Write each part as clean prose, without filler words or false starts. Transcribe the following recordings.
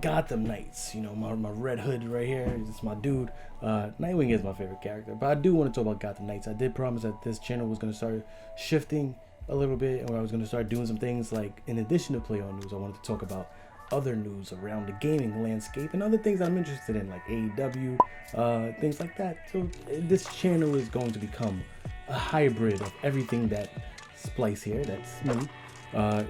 Gotham Knights. You know, my red hood right here. It's my dude. Nightwing is my favorite character, but I do want to talk about Gotham Knights. I did promise that this channel was going to start shifting a little bit, and where I was going to start doing some things like, in addition to play on news, I wanted to talk about other news around the gaming landscape and other things I'm interested in, like AEW, things like that. So this channel is going to become a hybrid of everything that Splice here, that's me,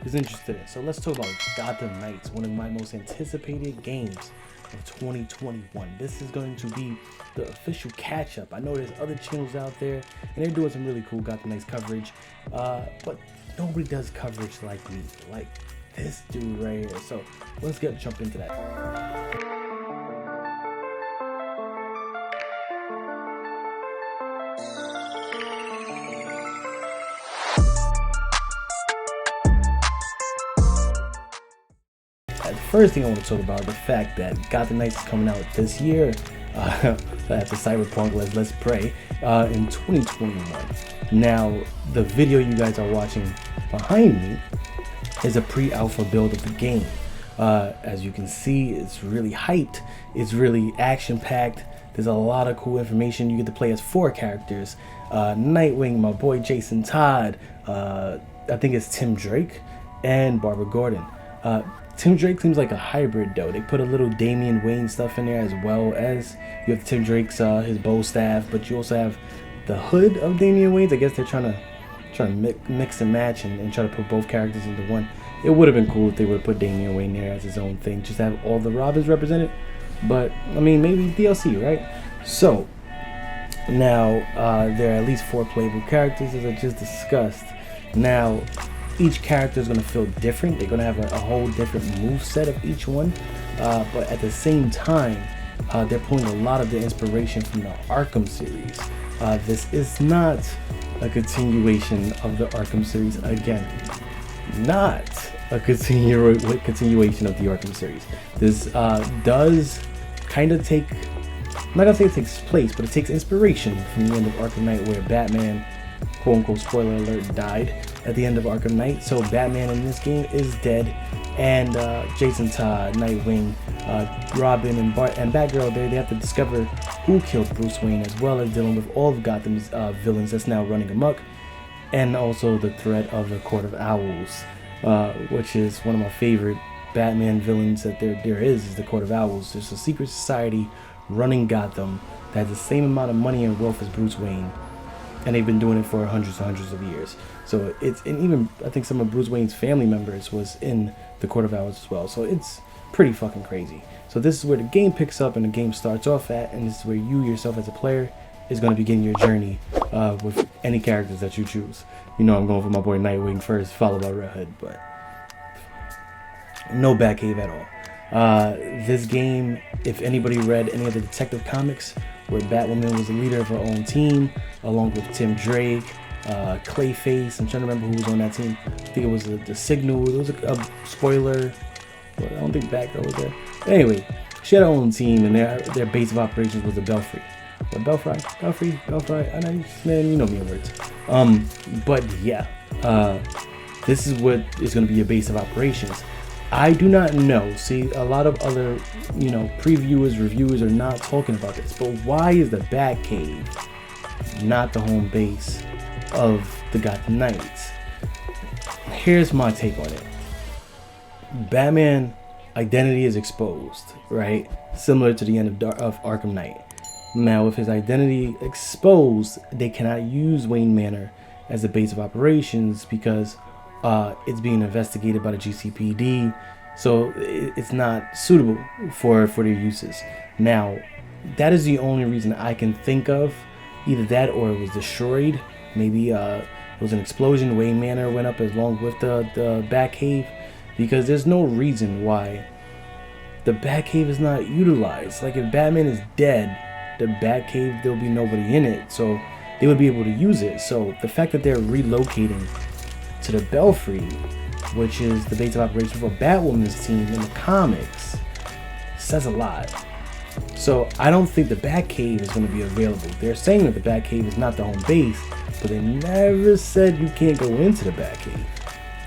is interested in. So let's talk about Gotham Knights, one of my most anticipated games of 2021. This is going to be the official catch-up. I know there's other channels out there and they're doing some really cool Gotham Knights coverage, but nobody does coverage like me, like this dude right here. So let's jump into that. The first thing I want to talk about is the fact that Gotham Knights is coming out this year, after Cyberpunk, let's pray, in 2021. Now, the video you guys are watching behind me is a pre-alpha build of the game. As you can see, it's really hyped, it's really action-packed, there's a lot of cool information. You get to play as 4 characters, Nightwing, my boy Jason Todd, I think it's Tim Drake, and Barbara Gordon. Tim Drake seems like a hybrid though. They put a little Damian Wayne stuff in there, as well as you have Tim Drake's his bow staff, but you also have the hood of Damian Wayne's. I guess they're trying to mix and match and try to put both characters into one. It would have been cool if they would have put Damian Wayne there as his own thing, just to have all the Robins represented. But I mean, maybe DLC, right? So now there are at least 4 playable characters, as I just discussed. Now, each character is going to feel different. They're going to have a whole different move set of each one, but at the same time, they're pulling a lot of the inspiration from the Arkham series. This is not a continuation of the Arkham series. Again, not a continuation of the Arkham series. This does kind of take, I'm not gonna say it takes place, but it takes inspiration from the end of Arkham Knight, where Batman, quote unquote spoiler alert, died at the end of Arkham Knight. So Batman in this game is dead, and Jason Todd, Nightwing, Robin, and Batgirl, they have to discover who killed Bruce Wayne, as well as dealing with all of Gotham's villains that's now running amok, and also the threat of the Court of Owls, which is one of my favorite Batman villains that there is the Court of Owls. There's a secret society running Gotham that has the same amount of money and wealth as Bruce Wayne, and they've been doing it for hundreds and hundreds of years. So it's, and even I think some of Bruce Wayne's family members was in the Court of Owls as well. So it's pretty fucking crazy. So this is where the game picks up and the game starts off at, and this is where you yourself as a player is going to begin your journey with any characters that you choose. You know, I'm going for my boy Nightwing first, followed by Red Hood, but no Batcave at all. This game, if anybody read any of the Detective Comics, where Batwoman was the leader of her own team, along with Tim Drake, Clayface, I'm trying to remember who was on that team. I think it was the Signal. It was a spoiler, but I don't think Batgirl was there. Anyway, she had her own team, and their base of operations was the Belfry. Or Belfry? I know, man, you know me in words. But yeah, this is what is going to be your base of operations. I do not know. See, a lot of other, previewers, reviewers are not talking about this. But why is the Batcave not the home base of the Gotham Knights? Here's my take on it. Batman identity is exposed, right? Similar to the end of Arkham Knight. Now, with his identity exposed, they cannot use Wayne Manor as a base of operations because it's being investigated by the GCPD, so it's not suitable for their uses. Now, that is the only reason I can think of. Either that, or it was destroyed. Maybe it was an explosion. Wayne Manor went up along with the Batcave, because there's no reason why the Batcave is not utilized. Like, if Batman is dead, the Batcave, there'll be nobody in it, so they would be able to use it. So the fact that they're relocating to the Belfry, which is the base of operations for Batwoman's team in the comics, says a lot. So I don't think the Batcave is going to be available. They're saying that the Batcave is not the home base, but they never said you can't go into the Batcave.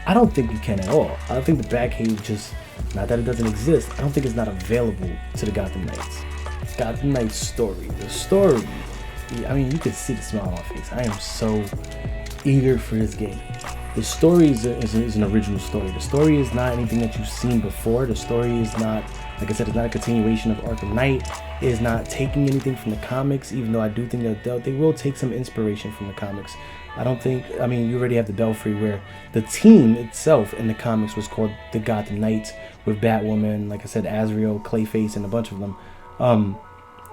I don't think you can at all. I think the Batcave just Not that it doesn't exist. I don't think it's not available to the Gotham Knights. Gotham Knights story. The story. I mean, you could see the smile on my face. I am so eager for this game. The story is an original story. The story is not anything that you've seen before. The story is not, like I said, it's not a continuation of Arkham Knight. It is not taking anything from the comics, even though I do think that they will take some inspiration from the comics. I mean, you already have the Belfry, where the team itself in the comics was called the Gotham Knights, with Batwoman, like I said, Azrael, Clayface, and a bunch of them.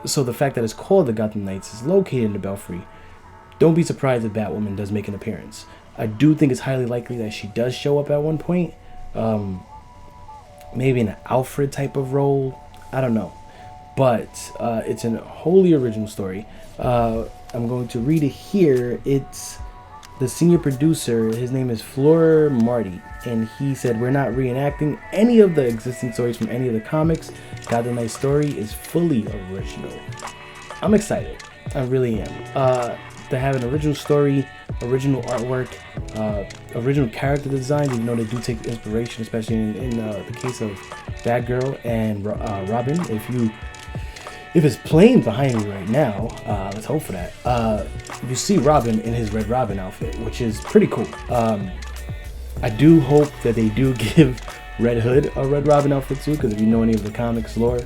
So the fact that it's called the Gotham Knights is located in the Belfry. Don't be surprised if Batwoman does make an appearance. I do think it's highly likely that she does show up at one point. Maybe in an Alfred type of role. I don't know. But it's a wholly original story. I'm going to read it here. It's the senior producer. His name is Fleur Marty. And he said, we're not reenacting any of the existing stories from any of the comics. Gotham Knight's story is fully original. I'm excited. I really am. To have an original story, original artwork, original character designs, even though they do take inspiration, especially in the case of Batgirl and Robin. If it's playing behind me right now, let's hope for that. You see Robin in his Red Robin outfit, which is pretty cool. I do hope that they do give Red Hood a Red Robin outfit too, because if you know any of the comics lore,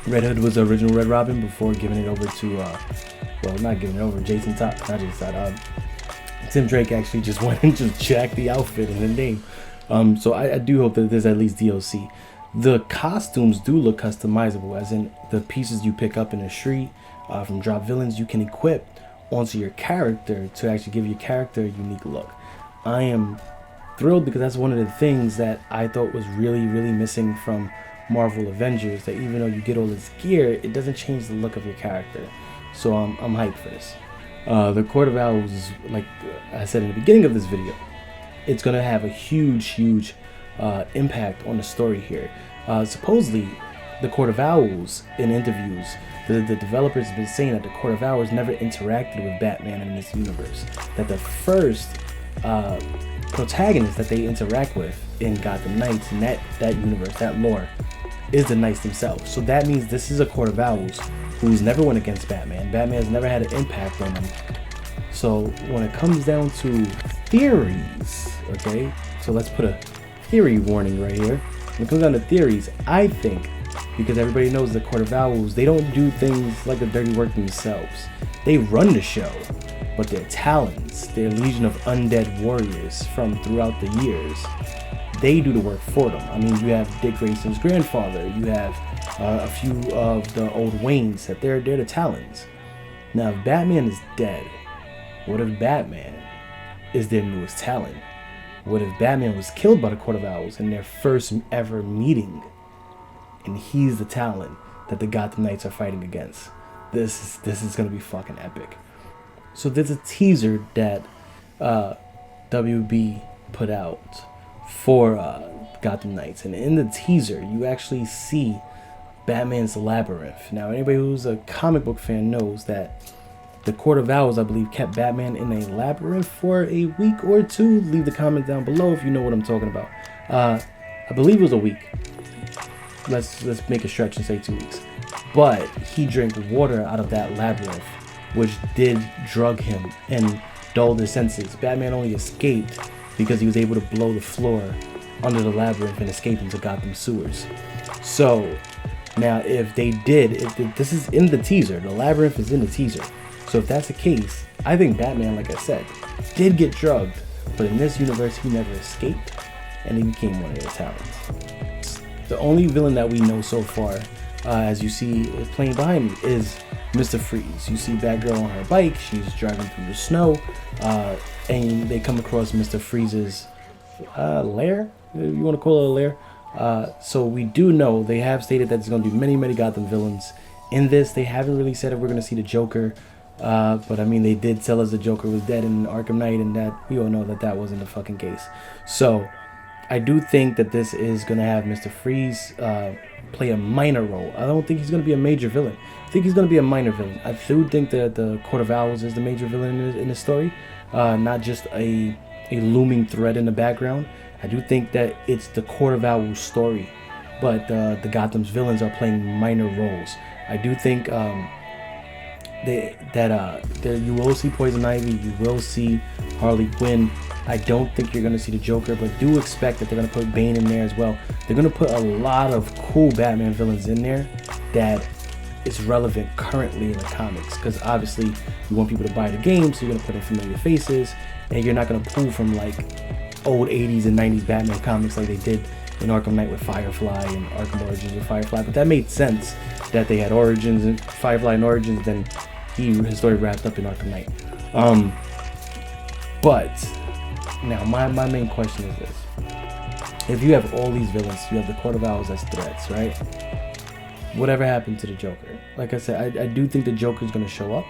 Red Hood was the original Red Robin before giving it over to, well, not giving it over, Tim Drake actually just went and just jacked the outfit in the name. So I do hope that there's at least DLC. The costumes do look customizable, as in the pieces you pick up in the street from drop villains you can equip onto your character to actually give your character a unique look. I am thrilled because that's one of the things that I thought was really missing from Marvel Avengers, that even though you get all this gear, it doesn't change the look of your character. So I'm hyped for this. The Court of Owls, like I said in the beginning of this video, it's going to have a huge impact on the story here. Supposedly, the Court of Owls, in interviews, the developers have been saying that the Court of Owls never interacted with Batman in this universe. That the first protagonist that they interact with in Gotham Knights, in that universe, that lore, is the Knights themselves. So that means this is a Court of Owls who's never went against Batman. Batman has never had an impact on them. So when it comes down to theories, okay, so let's put a theory warning right here. When it comes down to theories, I think, because everybody knows the Court of Owls, they don't do things like the dirty work themselves. They run the show, but their talents, their legion of undead warriors from throughout the years, they do the work for them. I mean, you have Dick Grayson's grandfather, you have a few of the old Waynes, that they're the Talons. Now, if Batman is dead, what if Batman is their newest Talon? What if Batman was killed by the Court of Owls in their first ever meeting, and he's the Talon that the Gotham Knights are fighting against? This is gonna be fucking epic. So there's a teaser that WB put out for Gotham Knights, and in the teaser you actually see Batman's Labyrinth. Now, anybody who's a comic book fan knows that the Court of Owls, I believe, kept Batman in a labyrinth for a week or two. Leave the comment down below if you know what I'm talking about. I believe it was a week. Let's make a stretch and say 2 weeks. But he drank water out of that labyrinth, which did drug him and dulled his senses. Batman only escaped because he was able to blow the floor under the labyrinth and escape into Gotham sewers. So now, if this is in the teaser, the labyrinth is in the teaser. So if that's the case, I think Batman, like I said, did get drugged, but in this universe, he never escaped, and he became one of their Talons. The only villain that we know so far, as you see playing behind me, is Mr. Freeze. You see Batgirl on her bike, she's driving through the snow, and they come across Mr. Freeze's lair, if you want to call it a lair. So we do know, they have stated that there's going to be many Gotham villains in this. They haven't really said if we're going to see the Joker, but I mean, they did tell us the Joker was dead in Arkham Knight, and that we all know that wasn't the fucking case. So I do think that this is going to have Mr. Freeze play a minor role. I don't think he's going to be a major villain. I think he's going to be a minor villain. I do think that the Court of Owls is the major villain in this story, not just a a looming threat in the background. I do think that it's the Court of Owl's story, but the Gotham's villains are playing minor roles. I do think you will see Poison Ivy, you will see Harley Quinn. I don't think you're going to see the Joker, but do expect that they're going to put Bane in there as well. They're going to put a lot of cool Batman villains in there that is relevant currently in the comics, because obviously you want people to buy the game, so you're going to put in familiar faces, and you're not going to pull from like old 80s and 90s Batman comics like they did in Arkham Knight with Firefly and Arkham Origins with Firefly. But that made sense that they had Origins and Firefly and Origins, then his story wrapped up in Arkham Knight. But now my main question is this: if you have all these villains, you have the Court of Owls as threats, right? Whatever happened to the Joker? Like I said, I do think the Joker is going to show up,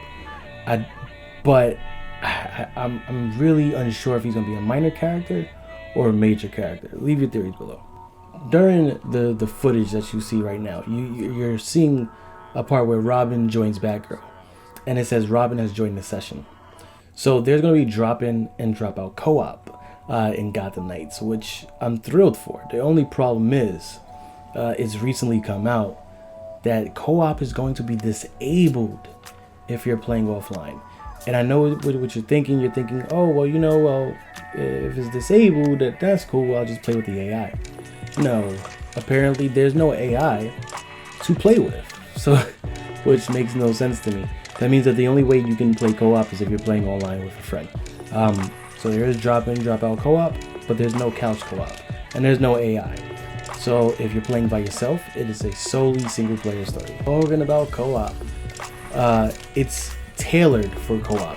but I'm really unsure if he's going to be a minor character or a major character. Leave your theories below. During the footage that you see right now, you're seeing a part where Robin joins Batgirl, and it says Robin has joined the session. So there's going to be drop-in and drop-out co-op in Gotham Knights, which I'm thrilled for. The only problem is, it's recently come out that co-op is going to be disabled if you're playing offline. And I know what you're thinking. You're thinking, oh, well, if it's disabled, that's cool. I'll just play with the AI. No, apparently there's no AI to play with. So, which makes no sense to me. That means that the only way you can play co-op is if you're playing online with a friend. So there is drop-in, drop-out co-op, but there's no couch co-op, and there's no AI. So if you're playing by yourself, it is a solely single-player story. Talking about co-op, it's tailored for co-op.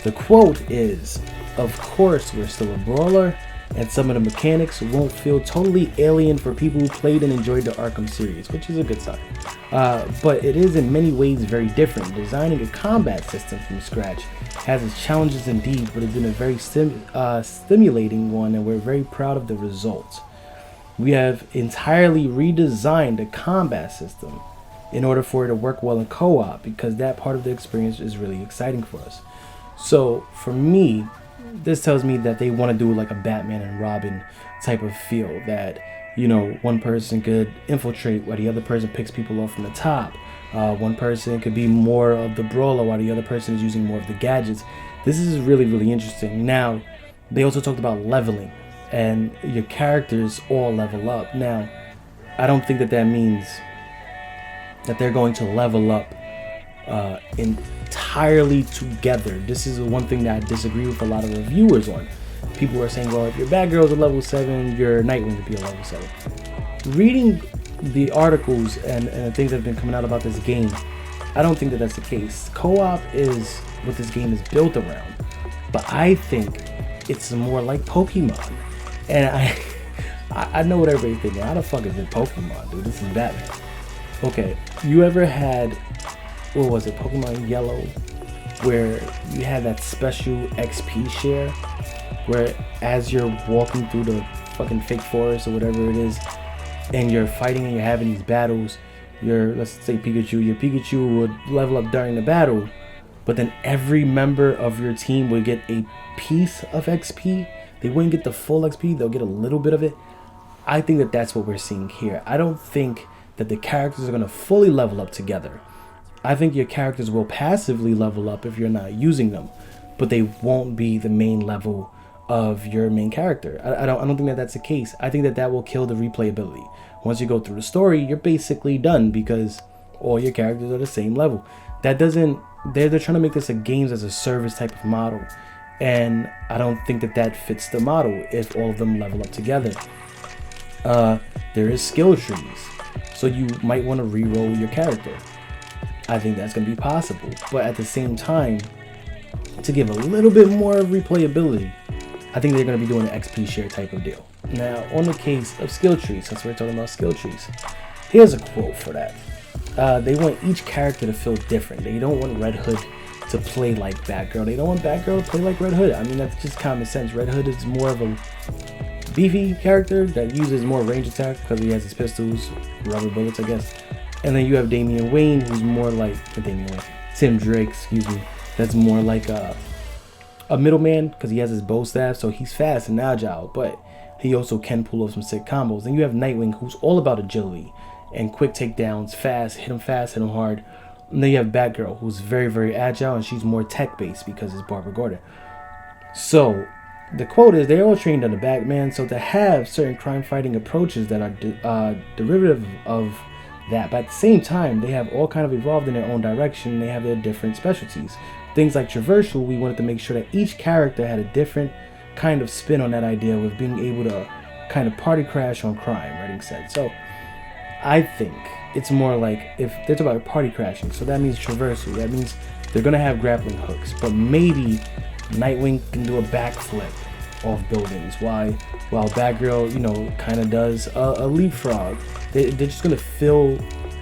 The quote is, "Of course, we're still a brawler, and some of the mechanics won't feel totally alien for people who played and enjoyed the Arkham series," which is a good sign. But it is in many ways very different. Designing a combat system from scratch has its challenges indeed, but it's been a very stimulating one, and we're very proud of the results. We have entirely redesigned the combat system in order for it to work well in co-op, because that part of the experience is really exciting for us. So for me, this tells me that they want to do like a Batman and Robin type of feel, that, you know, one person could infiltrate while the other person picks people off from the top. One person could be more of the brawler while the other person is using more of the gadgets. This is really, really interesting. Now, they also talked about leveling, and your characters all level up. Now, I don't think that means that they're going to level up entirely together. This is one thing that I disagree with a lot of reviewers on. People are saying, well, if your Batgirl's a level 7, your Nightwing would be a level 7. Reading the articles and the things that have been coming out about this game, I don't think that that's the case. Co-op is what this game is built around, but I think it's more like Pokemon. And I know what everybody's thinking. How the fuck is it Pokemon, dude? This is Batman. Okay, you ever had, what was it, Pokemon Yellow, where you had that special XP share, where as you're walking through the fucking fake forest or whatever it is, and you're fighting and you're having these battles, let's say your Pikachu would level up during the battle, but then every member of your team would get a piece of XP. They wouldn't get the full XP, they'll get a little bit of it. I think that that's what we're seeing here. I don't think that the characters are going to fully level up together. I think your characters will passively level up if you're not using them, but they won't be the main level of your main character. I don't think that that's the case. I think that will kill the replayability. Once you go through the story, you're basically done because all your characters are the same level. That doesn't, they're trying to make this a games as a service type of model, and I don't think that fits the model if all of them level up together. There is skill trees, so you might want to re-roll your character. I think that's going to be possible, but at the same time, to give a little bit more replayability, I think they're going to be doing an XP share type of deal. Now, on the case of skill trees, since we're talking about skill trees, here's a quote for that. They want each character to feel different. They don't want Red Hood to play like Batgirl. They don't want Batgirl to play like Red Hood. I mean, that's just common sense. Red Hood is more of a beefy character that uses more range attack because he has his pistols, rubber bullets, I guess. And then you have Damian Wayne, who's more like Tim Drake, excuse me. That's more like a middleman because he has his bow staff, so he's fast and agile, but he also can pull off some sick combos. And you have Nightwing, who's all about agility and quick takedowns, fast, hit him hard. And then you have Batgirl, who's very, very agile, and she's more tech-based because it's Barbara Gordon. So the quote is, they're all trained under Batman, so to have certain crime-fighting approaches that are derivative of that, but at the same time, they have all kind of evolved in their own direction. They have their different specialties. Things like traversal, we wanted to make sure that each character had a different kind of spin on that idea with being able to kind of party crash on crime, Redding said. So I think it's more like, if they're talking about party crashing, so that means traversal. That means they're going to have grappling hooks, but maybe Nightwing can do a backflip off buildings while Batgirl, you know, kind of does a leapfrog. They're just going to feel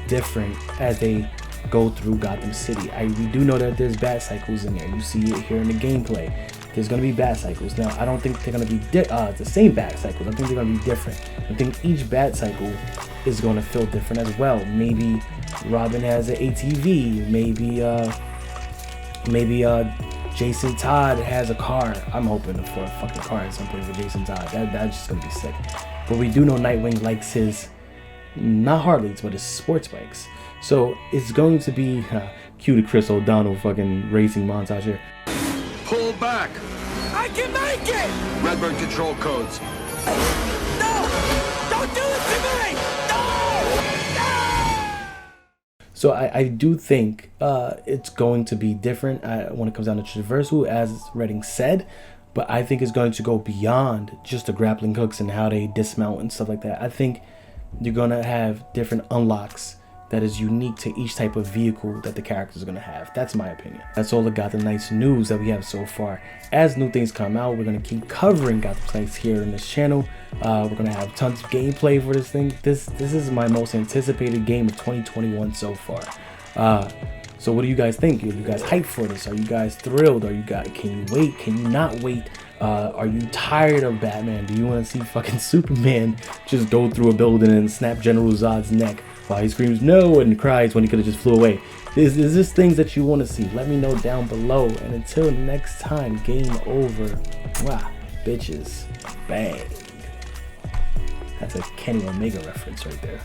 different as they go through Gotham City. We do know that there's bat cycles in there. You see it here in the gameplay. There's going to be bat cycles. Now, I don't think they're going to be the same bat cycles. I think they're going to be different. I think each bat cycle is going to feel different as well. Maybe Robin has an ATV. Maybe Jason Todd has a car. I'm hoping for a fucking car at some point for Jason Todd. That's just going to be sick. But we do know Nightwing likes his, not Harleys, but his sports bikes. So it's going to be cue to Chris O'Donnell fucking racing montage here. Pull back. I can make it! Redbird control codes. No! Don't do it to me! No! No! So I do think it's going to be different when it comes down to traversal, as Redding said. But I think it's going to go beyond just the grappling hooks and how they dismount and stuff like that. I think you're going to have different unlocks that is unique to each type of vehicle that the characters are going to have. That's my opinion. That's all the Gotham Knights news that we have so far. As new things come out, we're going to keep covering Gotham Knights here on this channel. We're going to have tons of gameplay for this thing. This is my most anticipated game of 2021 so far. So what do you guys think? Are you guys hyped for this? Are you guys thrilled? Can you wait? Can you not wait? Are you tired of Batman? Do you want to see fucking Superman just go through a building and snap General Zod's neck while he screams no and cries when he could have just flew away? Is this things that you want to see? Let me know down below. And until next time, game over. Wow, bitches. Bang. That's a Kenny Omega reference right there.